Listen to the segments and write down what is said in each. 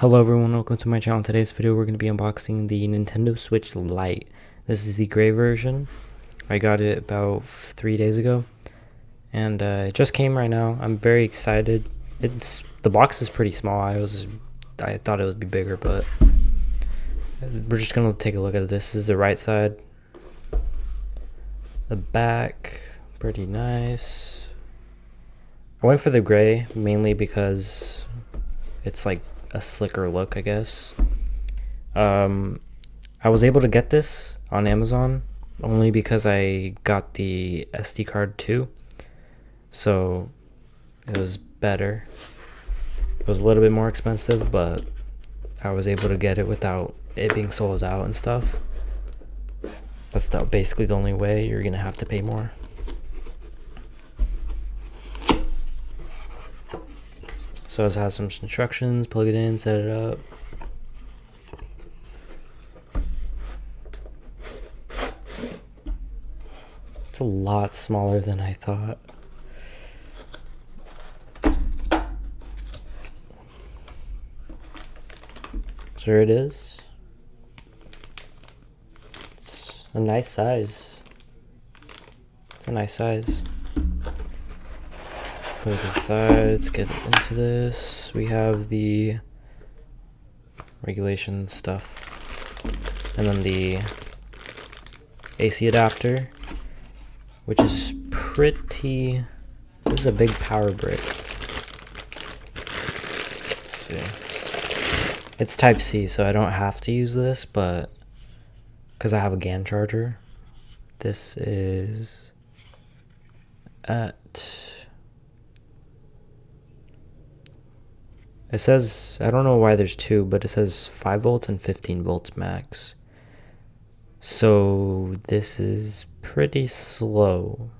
Hello everyone, welcome to my channel. In today's video we're going to be unboxing the Nintendo Switch Lite. This is the gray version. I got it about 3 days ago and it just came right now. I'm very excited. The box is pretty small. I thought it would be bigger, but we're just going to take a look at this. This is the right side. The back, pretty nice. I went for the gray mainly because it's like a slicker look, I guess. I was able to get this on Amazon only because I got the SD card too, so it was better. It was a little bit more expensive, but I was able to get it without it being sold out and stuff. That's basically the only way. You're gonna have to pay more. So it has some instructions, plug it in, set it up. It's a lot smaller than I thought. So here it is. It's a nice size. It's a nice size. Put it aside, let's get into this. We have the regulation stuff, and then the AC adapter, which is pretty. This is a big power brick. Let's see. It's Type C, so I don't have to use this, but because I have a GAN charger, this is at. It says, I don't know why there's two, but it says 5 volts and 15 volts max. So this is pretty slow.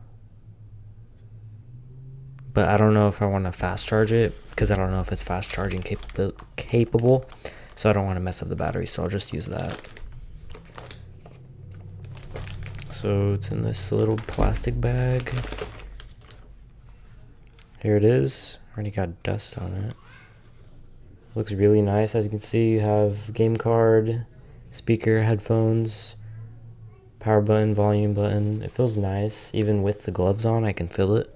But I don't know if I want to fast charge it, because I don't know if it's fast charging capable. So I don't want to mess up the battery, so I'll just use that. So it's in this little plastic bag. Here it is. Already got dust on it. Looks really nice. As you can see, you have game card, speaker, headphones, power button, volume button. It feels nice. Even with the gloves on, I can feel it.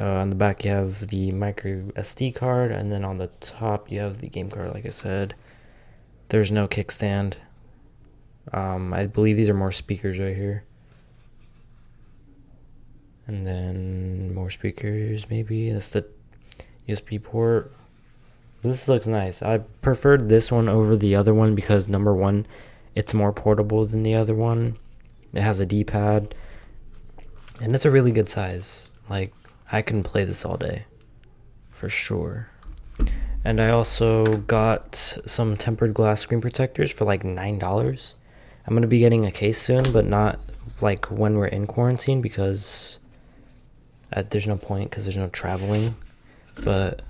On the back, you have the micro SD card, and then on the top, you have the game card, like I said. There's no kickstand. I believe these are more speakers right here. And then more speakers, maybe. That's the USB port. This looks nice. I preferred this one over the other one because number one, it's more portable than the other one. It has a D-pad, and it's a really good size. Like, I can play this all day, for sure. And I also got some tempered glass screen protectors for like $9. I'm gonna be getting a case soon, but not like when we're in quarantine because there's no point because there's no traveling. But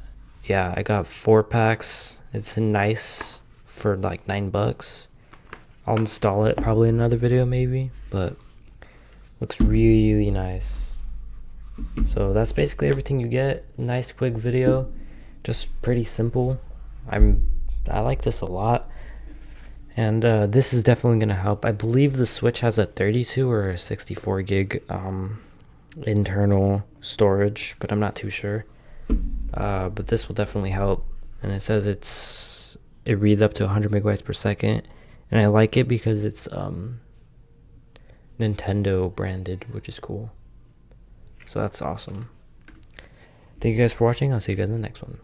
yeah, I got 4 packs. It's nice for like $9. I'll install it probably in another video maybe, but looks really nice. So that's basically everything you get. Nice quick video, just pretty simple. I like this a lot, and this is definitely gonna help. I believe the Switch has a 32 or a 64 gig internal storage, but I'm not too sure. But this will definitely help, and it says it reads up to 100 megabytes per second, and I like it because it's Nintendo branded, which is cool. So that's awesome. Thank you guys for watching. I'll see you guys in the next one.